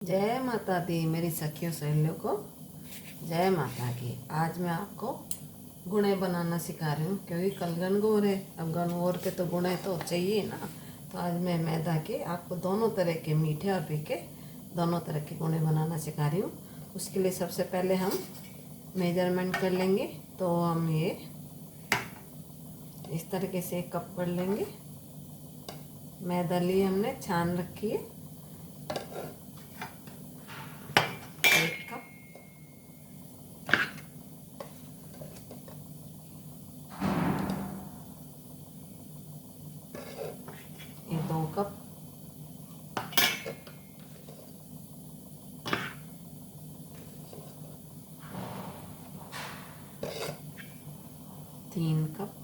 जय माता दी मेरी सखियों सहेलियों को जय माता की। आज मैं आपको गुणे बनाना सिखा रही हूँ क्योंकि कल गणगौर है। अब गणगौर के तो गुणे तो चाहिए ना। तो आज मैं मैदा के आपको दोनों तरह के मीठे और फीके दोनों तरह के गुणे बनाना सिखा रही हूँ। उसके लिए सबसे पहले हम मेजरमेंट कर लेंगे। तो हम ये इस तरीके से एक कप कर लेंगे। मैदा ली हमने, छान रखी है 1 कप। ये 2 कप, 3 कप,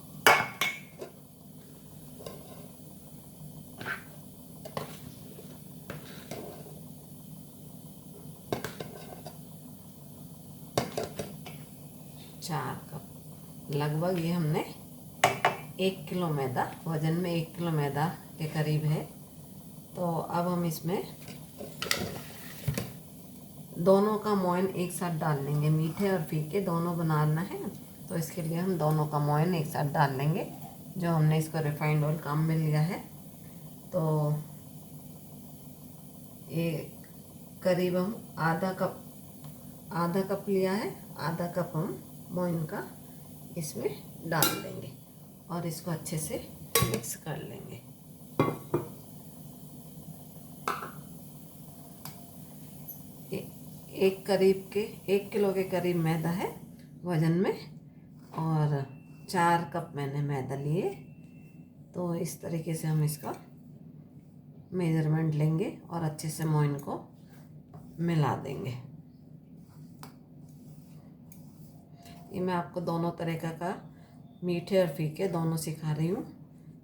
4 कप। लगभग ये हमने 1 किलो मैदा, वजन में 1 किलो मैदा के करीब है। तो अब हम इसमें दोनों का मोयन एक साथ डाल लेंगे। मीठे और फीके दोनों बनाना है, तो इसके लिए हम दोनों का मोयन एक साथ डाल लेंगे। जो हमने इसको रिफाइंड ऑयल काम में लिया है, तो ये करीब हम आधा कप लिया है। आधा कप हम मोयन का इसमें डाल देंगे और इसको अच्छे से मिक्स कर लेंगे। एक 1 किलो के करीब मैदा है वजन में, और 4 कप मैंने मैदा लिए। तो इस तरीके से हम इसका मेजरमेंट लेंगे और अच्छे से मोइन को मिला देंगे। ये मैं आपको दोनों तरह का मीठे और फीके दोनों सिखा रही हूँ।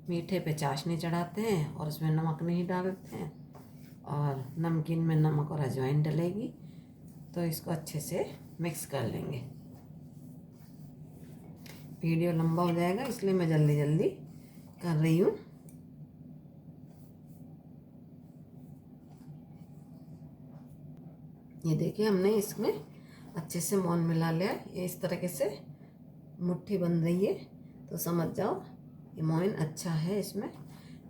मीठे पे चाशनी चढ़ाते हैं और उसमें नमक नहीं डालते हैं, और नमकीन में नमक और अजवाइन डलेगी। तो इसको अच्छे से मिक्स कर लेंगे। वीडियो लंबा हो जाएगा, इसलिए मैं जल्दी जल्दी कर रही हूँ। ये देखिए, हमने इसमें अच्छे से मोन मिला लिया। ये इस तरीके से मुट्ठी बन रही है, तो समझ जाओ ये मोइन अच्छा है इसमें।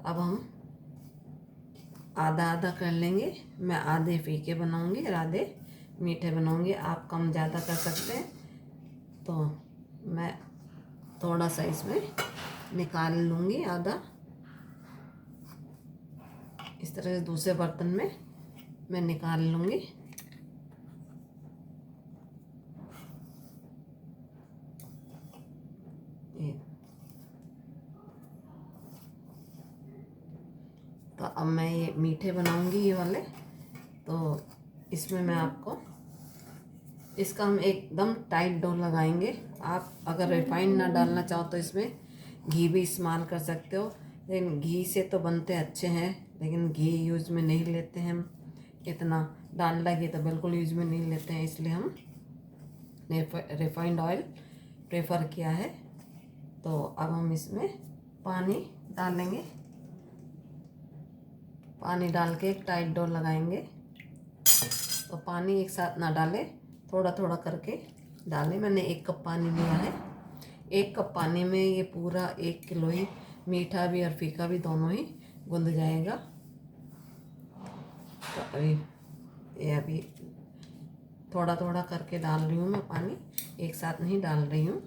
अब हम आधा आधा कर लेंगे। मैं आधे फीके बनाऊंगी और आधे मीठे बनाऊंगी। आप कम ज़्यादा कर सकते हैं। तो मैं थोड़ा सा इसमें निकाल लूँगी आधा। इस तरह से दूसरे बर्तन में मैं निकाल लूँगी। तो अब मैं ये मीठे बनाऊंगी ये वाले। तो इसमें मैं आपको इसका हम एकदम टाइट डो लगाएंगे। आप अगर रिफाइंड ना डालना चाहो तो इसमें घी भी इस्तेमाल कर सकते हो, लेकिन घी से तो बनते अच्छे हैं, लेकिन घी यूज़ में नहीं लेते हैं हम इतना। डालडा घी तो बिल्कुल यूज़ में नहीं लेते हैं, इसलिए हम रिफाइंड ऑयल प्रेफर किया है। तो अब हम इसमें पानी डालेंगे। पानी डाल के एक टाइट डो लगाएंगे। तो पानी एक साथ ना डालें, थोड़ा थोड़ा करके डालें। मैंने 1 कप पानी लिया है। 1 कप पानी में ये पूरा 1 किलो ही मीठा भी और फीका भी दोनों ही गूंद जाएगा। तो अभी थोड़ा थोड़ा करके डाल रही हूँ मैं पानी, एक साथ नहीं डाल रही हूँ।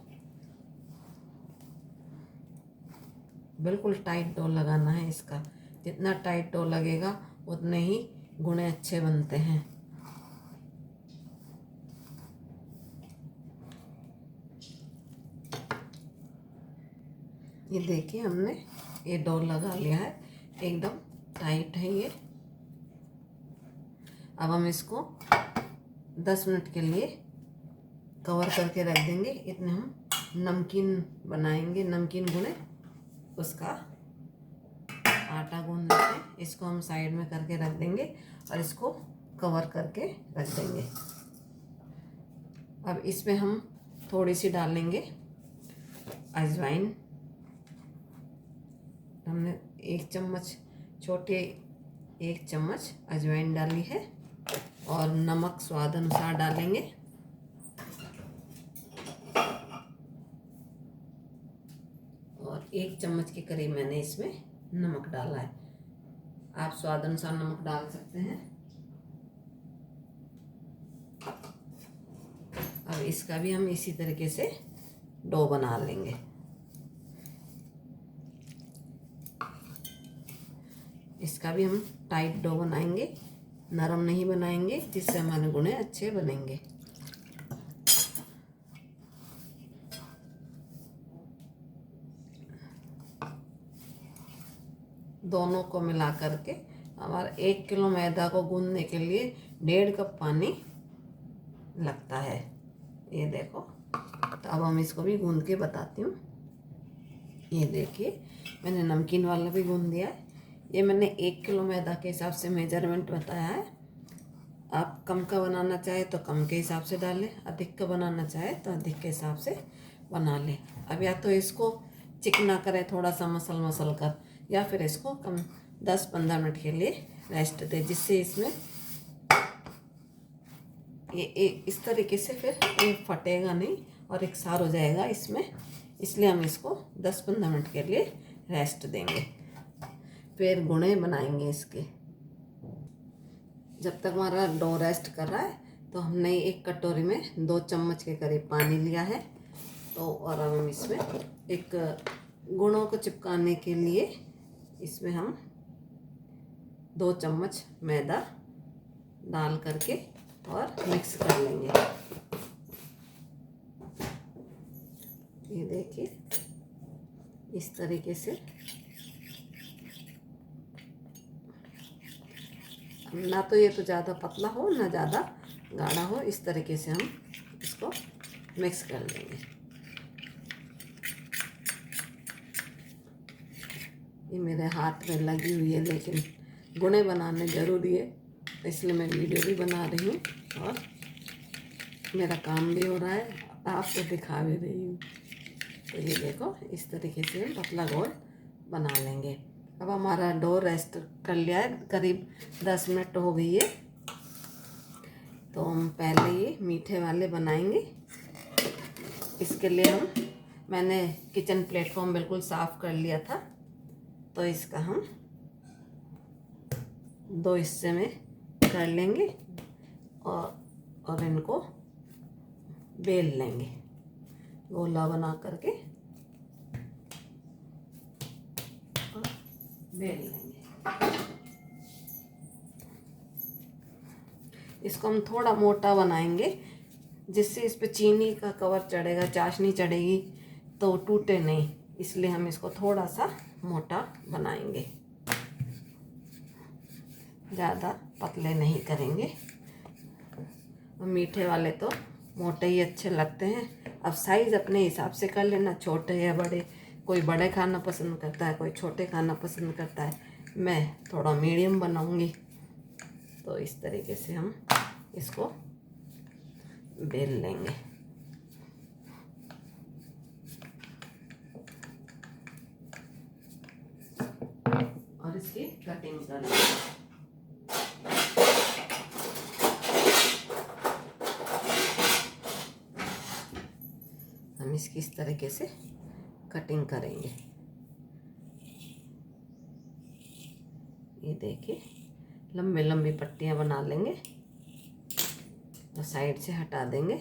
बिल्कुल टाइट डो लगाना है इसका। जितना टाइट डो लगेगा उतने ही गुणे अच्छे बनते हैं। ये देखिए, हमने ये डो लगा लिया है, एकदम टाइट है ये। अब हम इसको 10 मिनट के लिए कवर करके रख देंगे। इतने हम नमकीन बनाएंगे, नमकीन गुने उसका आटा गूंद लेते हैं। इसको हम साइड में करके रख देंगे और इसको कवर करके रख देंगे। अब इसमें हम थोड़ी सी डालेंगे अजवाइन। हमने 1 चम्मच, छोटे 1 चम्मच अजवाइन डाली है। और नमक स्वाद अनुसार डालेंगे। और 1 चम्मच के करीब मैंने इसमें नमक डाला है। आप स्वाद अनुसार नमक डाल सकते हैं। अब इसका भी हम इसी तरीके से डो बना लेंगे। इसका भी हम टाइट डो बनाएंगे, नरम नहीं बनाएंगे, जिससे हमारे गुणे अच्छे बनेंगे। दोनों को मिला करके हमारा 1 किलो मैदा को गूंदने के लिए 1.5 कप पानी लगता है। ये देखो, तो अब हम इसको भी गूंद के बताती हूँ। ये देखिए, मैंने नमकीन वाला भी गूंद दिया है। ये मैंने 1 किलो मैदा के हिसाब से मेजरमेंट बताया है। आप कम का बनाना चाहे तो कम के हिसाब से डालें, अधिक का बनाना चाहे तो अधिक के हिसाब से बना लें। अब या तो इसको चिकना करें थोड़ा सा मसल कर, या फिर इसको कम 10-15 मिनट के लिए रेस्ट दें, जिससे इसमें ये इस तरीके से फिर ये फटेगा नहीं और एक सार हो जाएगा इसमें। इसलिए हम इसको 10-15 मिनट के लिए रेस्ट देंगे, फिर गुणे बनाएंगे इसके। जब तक हमारा डो रेस्ट कर रहा है तो हमने एक कटोरी में 2 चम्मच के करीब पानी लिया है। तो और अब हम इसमें एक गुणों को चिपकाने के लिए इसमें हम 2 चम्मच मैदा डाल करके और मिक्स कर लेंगे। ये देखिए, इस तरीके से ना तो ये तो ज़्यादा पतला हो ना ज़्यादा गाढ़ा हो, इस तरीके से हम इसको मिक्स कर लेंगे। ये मेरे हाथ में लगी हुई है, लेकिन गुणे बनाने ज़रूरी है, इसलिए मैं वीडियो भी बना रही हूँ और मेरा काम भी हो रहा है, आपको दिखा भी रही हूँ। तो ये देखो, इस तरीके से हम पतला गोल बना लेंगे। अब हमारा डो रेस्ट कर लिया है, करीब 10 मिनट हो गई है। तो हम पहले ये मीठे वाले बनाएंगे। इसके लिए मैंने किचन प्लेटफॉर्म बिल्कुल साफ़ कर लिया था। तो इसका हम 2 हिस्से में कर लेंगे और इनको बेल लेंगे गोला बना करके और बेल लेंगे। इसको हम थोड़ा मोटा बनाएंगे, जिससे इस पे चीनी का कवर चढ़ेगा, चाशनी चढ़ेगी तो टूटे नहीं, इसलिए हम इसको थोड़ा सा मोटा बनाएंगे, ज़्यादा पतले नहीं करेंगे। और मीठे वाले तो मोटे ही अच्छे लगते हैं। अब साइज़ अपने हिसाब से कर लेना, छोटे या बड़े। कोई बड़े खाना पसंद करता है, कोई छोटे खाना पसंद करता है। मैं थोड़ा मीडियम बनाऊंगी। तो इस तरीके से हम इसको बेल लेंगे। और इसकी कटिंग कर लेंगे। हम इसकी इस तरीके से कटिंग करेंगे। ये देखिए, लंबी लंबी पट्टियाँ बना लेंगे और साइड से हटा देंगे।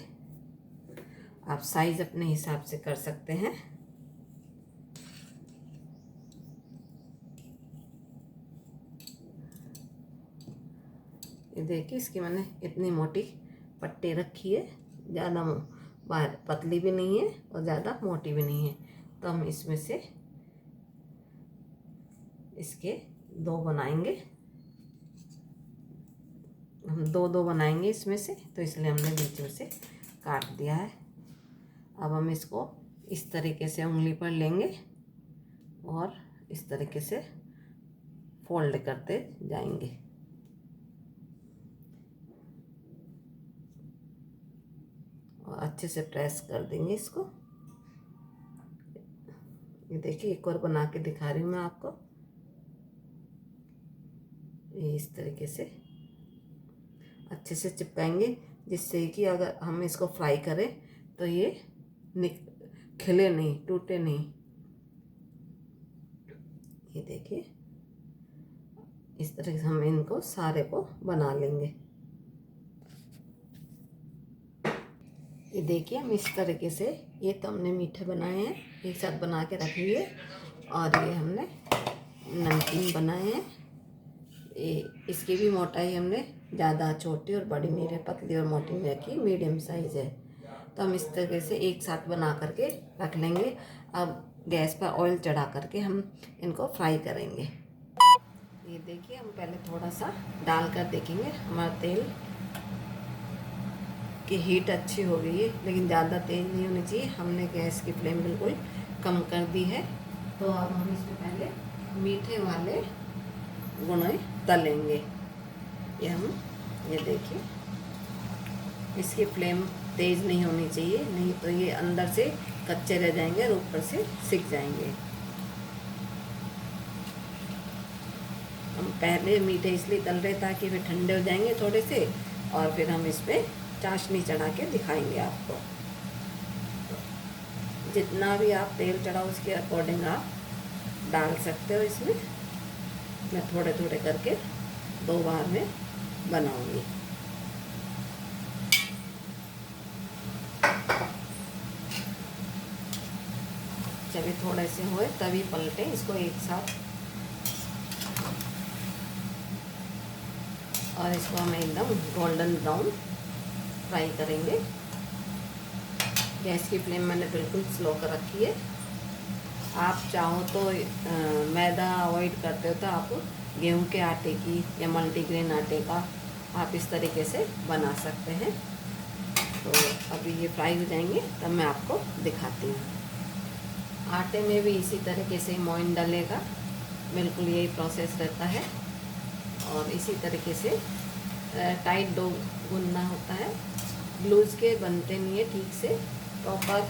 आप साइज अपने हिसाब से कर सकते हैं। ये देखिए, इसकी मैंने इतनी मोटी पट्टी रखी है, ज़्यादा बाहर पतली भी नहीं है और ज़्यादा मोटी भी नहीं है। तो हम इसमें से इसके 2 बनाएंगे। हम 2-2 बनाएंगे इसमें से, तो इसलिए हमने बीच में से काट दिया है। अब हम इसको इस तरीके से उंगली पर लेंगे और इस तरीके से फोल्ड करते जाएंगे। और अच्छे से प्रेस कर देंगे इसको। ये देखिए, एक और बना के दिखा रही हूँ मैं आपको। ये इस तरीके से अच्छे से चिपकाएंगे, जिससे कि अगर हम इसको फ्राई करें तो ये खिले नहीं, टूटे नहीं। ये देखिए इस तरह से हम इनको सारे को बना लेंगे। ये देखिए हम इस तरीके से ये तो हमने मीठे बनाए हैं, एक साथ बना के रख लिए। और ये हमने नमकीन बनाए हैं। इसकी भी मोटाई हमने ज़्यादा छोटी और बड़ी नहीं, पतली और मोटी नहीं रखी, मीडियम साइज़ है। तो हम इस तरीके से एक साथ बना करके रख लेंगे। अब गैस पर ऑयल चढ़ा करके हम इनको फ्राई करेंगे। ये देखिए हम पहले थोड़ा सा डाल कर देखेंगे। हमारा तेल की हीट अच्छी हो गई है, लेकिन ज़्यादा तेज़ नहीं होनी चाहिए। हमने गैस की फ्लेम बिल्कुल कम कर दी है। तो अब हम इसमें पहले मीठे वाले गुणे तलेंगे। ये देखिए इसकी फ्लेम तेज़ नहीं होनी चाहिए, नहीं तो ये अंदर से कच्चे रह जाएंगे और ऊपर से सिक जाएंगे। हम पहले मीठे इसलिए तल रहे ताकि वे ठंडे हो जाएंगे थोड़े से, और फिर हम इस पर चाशनी चढ़ा के दिखाएंगे आपको। जितना भी आप तेल चढ़ाओ उसके अकॉर्डिंग आप डाल सकते हो इसमें। मैं थोड़े थोड़े करके 2 बार में बनाऊंगी। जब ये थोड़े से हुए तभी पलटें इसको एक साथ, और इसको हम एकदम गोल्डन ब्राउन फ्राई करेंगे। गैस की फ्लेम मैंने बिल्कुल स्लो कर रखी है। आप चाहो तो मैदा अवॉइड करते हो तो आप गेहूं के आटे की या मल्टीग्रेन आटे का आप इस तरीके से बना सकते हैं। तो अभी ये फ्राई हो जाएंगे तब मैं आपको दिखाती हूँ। आटे में भी इसी तरीके से मोइन डलेगा, बिल्कुल यही प्रोसेस रहता है। और इसी तरीके से टाइट डो गूंदना होता है। लूज के बनते नहीं है ठीक से, प्रॉपर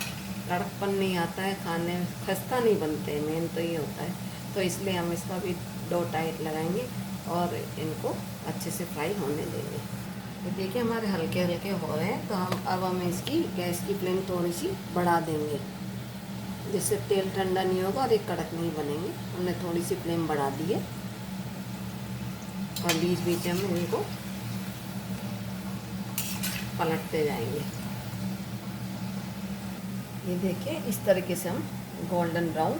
कड़कपन नहीं आता है, खाने में खस्ता नहीं बनते, मेन तो ये होता है। तो इसलिए हम इसका भी डो टाइट लगाएंगे और इनको अच्छे से फ्राई होने देंगे। तो देखिए हमारे हल्के हल्के हो रहे हैं। तो हम इसकी गैस की फ्लेम थोड़ी सी बढ़ा देंगे, जिससे तेल ठंडा नहीं होगा और ये कड़क नहीं बनेंगे। हमने थोड़ी सी फ्लेम बढ़ा दी है और बीच बीच में इनको पलटते जाएंगे। ये देखिए इस तरीके से हम गोल्डन ब्राउन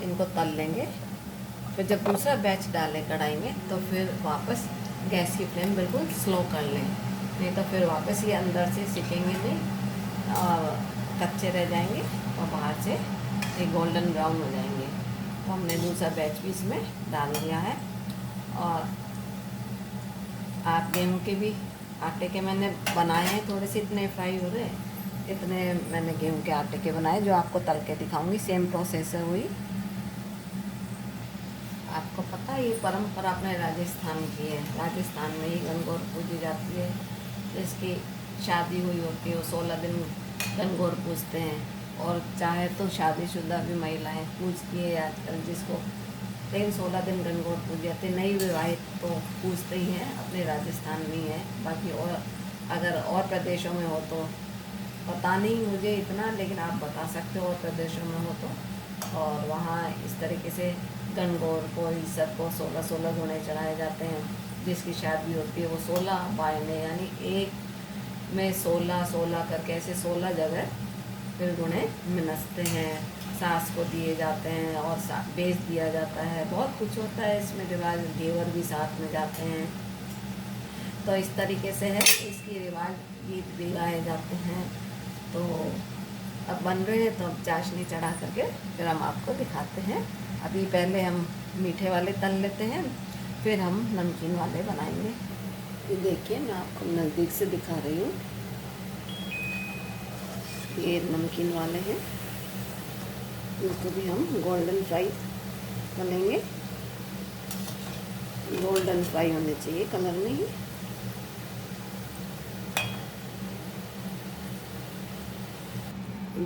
इनको तल लेंगे। फिर जब दूसरा बैच डालें कढ़ाई में तो फिर वापस गैस की फ्लेम बिल्कुल स्लो कर लें, नहीं तो फिर वापस ये अंदर से सिकेंगे नहीं और कच्चे रह जाएंगे और बाहर से ये गोल्डन ब्राउन हो जाएंगे। तो हमने दूसरा बैच भी इसमें डाल दिया है। और आप गेहूँ के भी आटे के मैंने बनाए हैं, थोड़े से इतने फ्राई हो रहे, इतने मैंने गेहूं के आटे के बनाए जो आपको तल के दिखाऊंगी। सेम प्रोसेस है हुई। आपको पता है ये परंपरा अपने राजस्थान की है। राजस्थान में ही गणगौर पूजी जाती है। जिसकी शादी हुई होती है वो 16 दिन गणगौर पूजते हैं। और चाहे तो शादीशुदा भी महिलाएं पूजती है आजकल, जिसको 16 दिन गणगौर पूजी जाती है। नई विवाहित तो पूजते ही हैं, अपने राजस्थान में ही है। बाकी और अगर और प्रदेशों में हो तो पता नहीं मुझे इतना, लेकिन आप बता सकते हो और प्रदेशों में हो तो। और वहाँ इस तरीके से गणगौर को इस सब को 16 गुणे चढ़ाए जाते हैं। जिसकी शादी होती है वो 16 बायने यानी एक में 16 करके ऐसे 16 जगह फिर गुणे मिनसते हैं। सास को दिए जाते हैं और बेच दिया जाता है। बहुत कुछ होता है इसमें रिवाज, घेवर भी साथ में जाते हैं। तो इस तरीके से है इसकी रिवाज, गीत भी गाए जाते हैं। तो अब बन रहे हैं तो अब चाशनी चढ़ा करके फिर हम आपको दिखाते हैं। अभी पहले हम मीठे वाले तल लेते हैं, फिर हम नमकीन वाले बनाएंगे। ये देखिए मैं आपको नज़दीक से दिखा रही हूँ। ये नमकीन वाले हैं, इसको भी हम गोल्डन फ्राई बनेंगे। गोल्डन फ्राई होने चाहिए कलर में ही।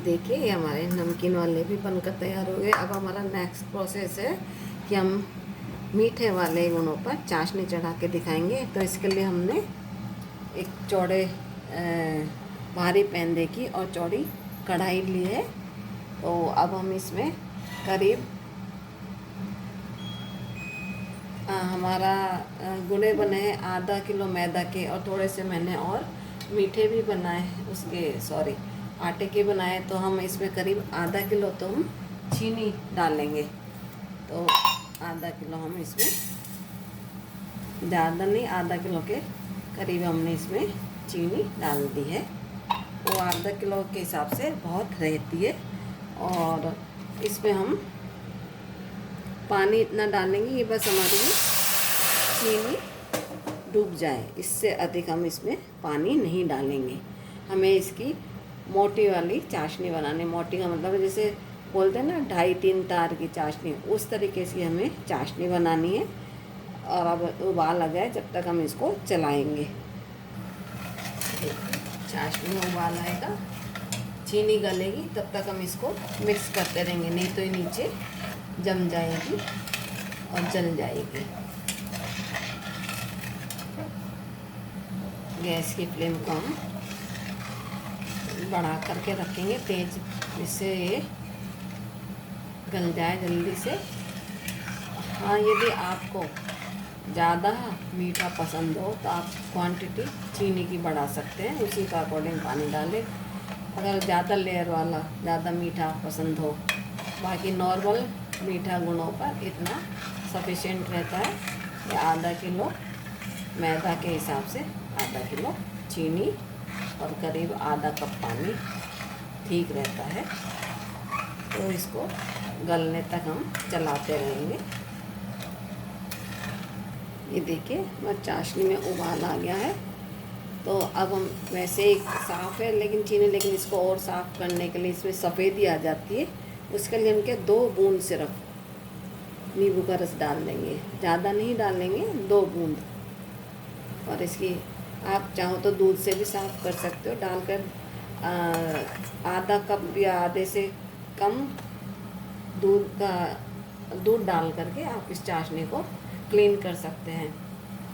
देखिए ये हमारे नमकीन वाले भी बनकर तैयार हो गए। अब हमारा नेक्स्ट प्रोसेस है कि हम मीठे वाले गुणों पर चाशनी चढ़ा के दिखाएंगे। तो इसके लिए हमने एक चौड़े भारी पैन देखी और चौड़ी कढ़ाई ली है। तो अब हम इसमें करीब हमारा गुने बने हैं आधा किलो मैदा के, और थोड़े से मैंने और मीठे भी बनाए उसके आटे के बनाए। तो हम इसमें करीब आधा किलो तो हम चीनी डालेंगे। तो आधा किलो हम इसमें, ज़्यादा नहीं, आधा किलो के करीब हमने इसमें चीनी डाल दी है। वो आधा किलो के हिसाब से बहुत रहती है। और इसमें हम पानी इतना डालेंगे ये बस हमारी चीनी डूब जाए, इससे अधिक हम इसमें पानी नहीं डालेंगे। हमें इसकी मोटी वाली चाशनी बनानी, मोटी का मतलब जैसे बोलते हैं ना 2.5-3 तार की चाशनी, उस तरीके से हमें चाशनी बनानी है। और अब उबाल आ जाए जब तक हम इसको चलाएंगे। चाशनी में उबाल आएगा, चीनी गलेगी, तब तक हम इसको मिक्स करते रहेंगे, नहीं तो ये नीचे जम जाएगी और जल जाएगी। गैस की फ्लेम को हम बढ़ा करके रखेंगे तेज, जिससे ये गल जाए जल्दी से। हाँ, यदि आपको ज़्यादा मीठा पसंद हो तो आप क्वांटिटी चीनी की बढ़ा सकते हैं, उसी का अकॉर्डिंग पानी डालें। अगर ज़्यादा लेयर वाला ज़्यादा मीठा पसंद हो, बाकी नॉर्मल मीठा गुणों पर इतना सफिशिएंट रहता है। ये आधा किलो मैदा के हिसाब से आधा किलो चीनी और करीब आधा कप पानी ठीक रहता है। तो इसको गलने तक हम चलाते रहेंगे। ये देखिए मैं चाशनी में उबाल आ गया है। तो अब हम वैसे ही साफ़ है लेकिन चीनी, लेकिन इसको और साफ़ करने के लिए इसमें सफ़ेदी आ जाती है, उसके लिए हम 2 बूंद सिर्फ नींबू का रस डाल देंगे, ज़्यादा नहीं डालेंगे, 2 बूंद। और इसकी आप चाहो तो दूध से भी साफ़ कर सकते हो, डालकर आधा कप या आधे से कम दूध डाल करके आप इस चाशनी को क्लीन कर सकते हैं।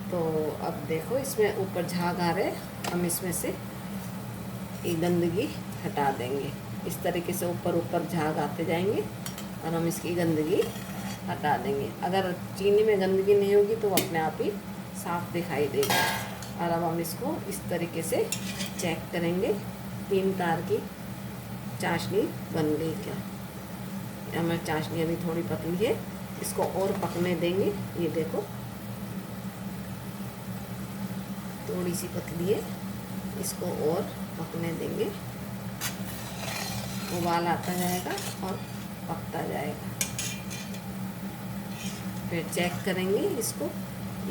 तो अब देखो इसमें ऊपर झाग आ रहे, हम इसमें से ये गंदगी हटा देंगे। इस तरीके से ऊपर झाग आते जाएंगे और हम इसकी गंदगी हटा देंगे। अगर चीनी में गंदगी नहीं होगी तो वो अपने आप ही साफ़ दिखाई देगा। और अब हम इसको इस तरीके से चेक करेंगे 3 तार की चाशनी बन गई क्या। हमारी चाशनी अभी थोड़ी पतली है, इसको और पकने देंगे। ये देखो थोड़ी सी पतली है, इसको और पकने देंगे। उबाल आता जाएगा और पकता जाएगा। फिर चेक करेंगे इसको,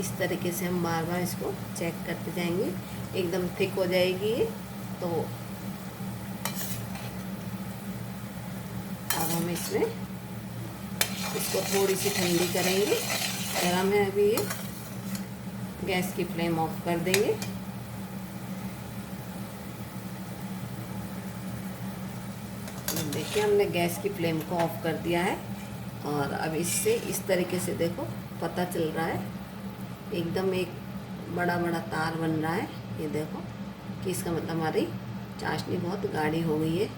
इस तरीके से हम बार बार इसको चेक करते जाएंगे। एकदम थिक हो जाएगी ये। तो अब हम इसमें इसको थोड़ी सी ठंडी करेंगे। गरम है अभी ये, गैस की फ्लेम ऑफ कर देंगे। देखिए हमने गैस की फ्लेम को ऑफ कर दिया है। और अब इससे इस तरीके से देखो पता चल रहा है, एकदम एक बड़ा बड़ा तार बन रहा है। ये देखो कि इसका मतलब हमारी चाशनी बहुत गाढ़ी हो गई है।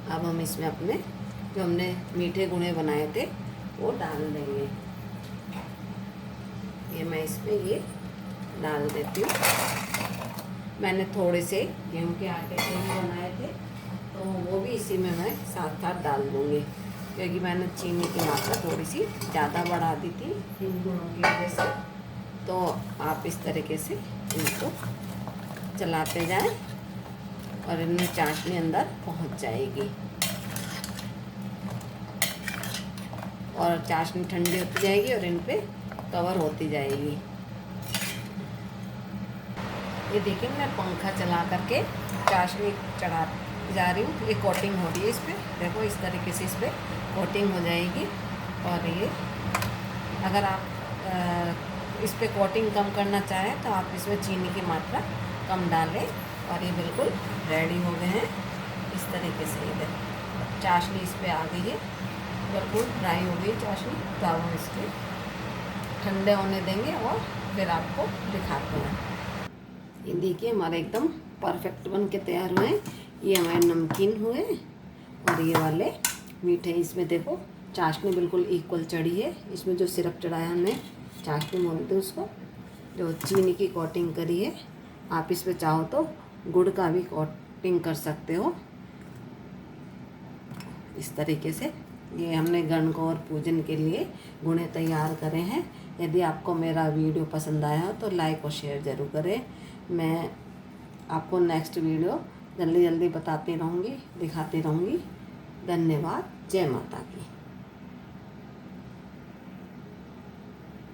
अब हम इसमें अपने जो हमने मीठे गुणे बनाए थे वो डाल देंगे। ये मैं इसमें ये डाल देती हूँ। मैंने थोड़े से गेहूं के आटे के भी बनाए थे, तो वो भी इसी में मैं साथ साथ डाल दूँगी, क्योंकि मैंने चीनी की मात्रा थोड़ी सी ज़्यादा बढ़ा दी थी इन गुणों की वजह से। तो आप इस तरीके से इनको चलाते जाएं और इनमें चाशनी अंदर पहुंच जाएगी। और चाशनी ठंडी होती जाएगी और इन पे कवर होती जाएगी। ये देखिए मैं पंखा चला करके चाशनी चढ़ा जा रही हूँ। ये कोटिंग हो रही है इस पर, देखो इस तरीके से इस पर कोटिंग हो जाएगी। और ये अगर आप इस पर कोटिंग कम करना चाहें तो आप इसमें चीनी की मात्रा कम डालें। और ये बिल्कुल रेडी हो गए हैं। इस तरीके से ये देखो चाशनी इस पर आ गई है, बिल्कुल ड्राई हो गई चाशनी। तो अब हम इसके ठंडे होने देंगे और फिर आपको दिखाते हैं। ये देखिए हमारे एकदम परफेक्ट बन के तैयार हुए हैं। ये हमारे नमकीन हुए और ये वाले मीठे। इसमें देखो चाशनी बिल्कुल इक्वल चढ़ी है। इसमें जो सिरप चढ़ाया हमने, चाशनी बोलते हैं उसको, जो चीनी की कोटिंग करी है। आप इस पे चाहो तो गुड़ का भी कोटिंग कर सकते हो। इस तरीके से ये हमने गणगौर पूजन के लिए गुणे तैयार करे हैं। यदि आपको मेरा वीडियो पसंद आया हो तो लाइक और शेयर ज़रूर करें। मैं आपको नेक्स्ट वीडियो जल्दी जल्दी बताती रहूँगी, दिखाती रहूँगी। धन्यवाद। जय माता की।